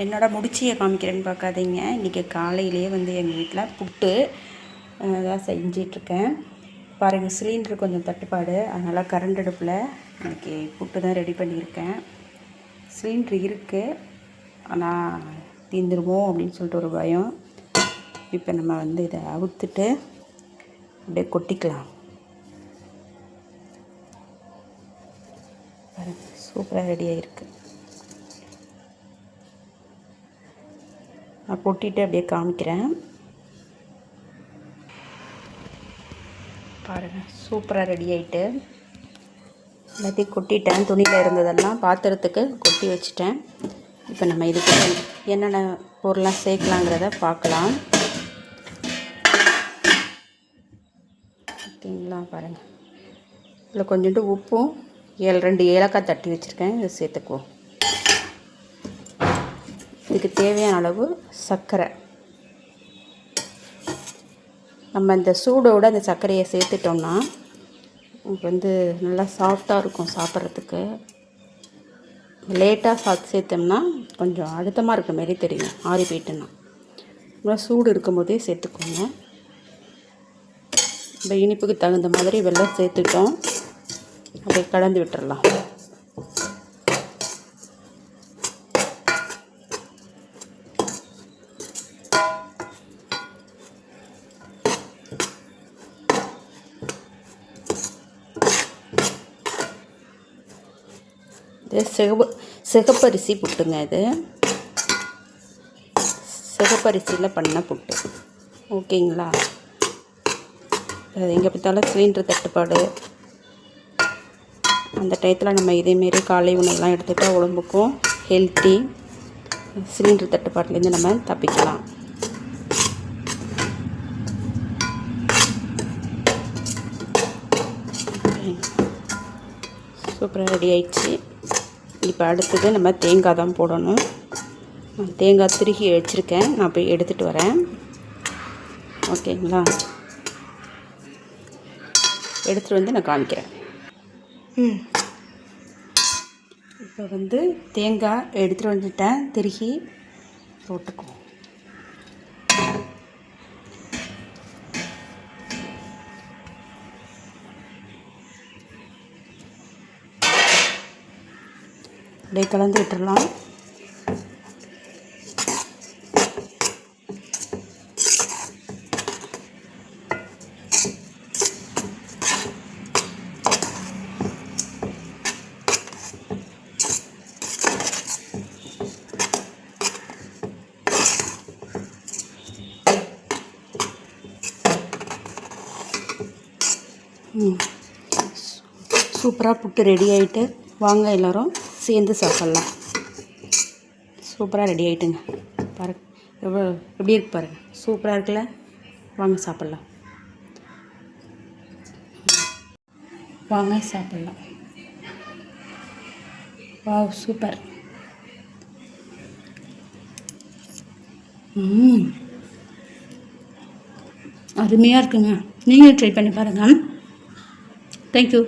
என்னோட முடிச்சியை காமிக்கிறேன்னு பார்க்காதீங்க. இன்றைக்கி காலையிலேயே வந்து எங்கள் வீட்டில் புட்டு தான் செஞ்சிட்ருக்கேன். பாருங்கள், சிலிண்டர் கொஞ்சம் தட்டுப்பாடு, அதனால் கரண்ட் அடுப்பில் இன்றைக்கி புட்டு தான் ரெடி பண்ணியிருக்கேன். சிலிண்ட்ரு இருக்குது, ஆனால் தீந்துருமோ அப்படின்னு சொல்லிட்டு ஒரு பயம். இப்போ நம்ம வந்து இதை அவுத்துட்டு அப்படியே கொட்டிக்கலாம். பாருங்கள், சூப்பராக ரெடி ஆகிருக்கு. நான் கொட்டிட்டு அப்படியே காமிக்கிறேன். பாருங்கள், சூப்பராக ரெடி ஆகிட்டு எல்லாத்தையும் கொட்டிட்டேன். துணியில் இருந்ததெல்லாம் பாத்திரத்துக்கு கொட்டி வச்சுட்டேன். இப்போ நம்ம இதுக்கு என்னென்ன பொருள்லாம் சேர்க்கலாங்கிறத பார்க்கலாம். ஓகேங்களா, பாருங்கள், இதில் கொஞ்சோண்டு உப்பும் 2 ஏலக்காய் தட்டி வச்சுருக்கேன், இதை சேர்த்துக்குவோம். இதுக்கு தேவையான அளவு சர்க்கரை. நம்ம இந்த சூடோடு அந்த சர்க்கரையை சேர்த்துட்டோம்னா வந்து நல்லா சாஃப்டாக இருக்கும் சாப்பிட்றதுக்கு. லேட்டாக சேர்த்தோம்னா கொஞ்சம் அழுத்தமாக இருக்கிற மாரி தெரியும், ஆறி போயிட்டுன்னா. நல்லா சூடு இருக்கும் போதே சேர்த்துக்கோங்க. இப்போ இனிப்புக்கு தகுந்த மாதிரி வெல்லம் சேர்த்துட்டோம், அப்படியே கலந்து விட்டுறலாம். இது சிகப்பரிசி புட்டுங்க. இது சிகப்பரிசியில் பண்ண புட்டு. ஓகேங்களா, அது எங்கே பார்த்தாலும் சிலிண்டர் தட்டுப்பாடு, அந்த டயத்தில் நம்ம இதேமாரி காலை உணவுலாம் எடுத்துகிட்டா உடம்புக்கும் ஹெல்த்தி. சிலிண்டர் தட்டுப்பாட்டிலேருந்து நம்ம தப்பிக்கலாம். சூப்பராக ரெடி ஆயிடுச்சு. இப்போ அடுத்தது நம்ம தேங்காய் தான் போடணும். நான் தேங்காய் திருகி வச்சுருக்கேன், நான் போய் எடுத்துகிட்டு வரேன். ஓகேங்களா, எடுத்துகிட்டு வந்து நான் காமிக்கிறேன். இப்போ வந்து தேங்காய் எடுத்துகிட்டு வந்துட்டேன், திருகி போட்டுக்குவோம். அப்படியே கலந்து விட்டுடலாம். சூப்பராக புட்டு ரெடி ஆகிட்டு, வாங்க எல்லோரும் சேர்ந்து சாப்பிட்லாம். சூப்பராக ரெடி ஆகிட்டுங்க. பாருங்க எப்படி இருக்கு பாருங்கள், சூப்பராக இருக்குல்ல. வாங்க சாப்பிட்லாம், வாங்க சாப்பிட்லாம். Wow, super. அருமையாக இருக்குங்க. நீங்களும் ட்ரை பண்ணி பாருங்கள். தேங்க்யூ.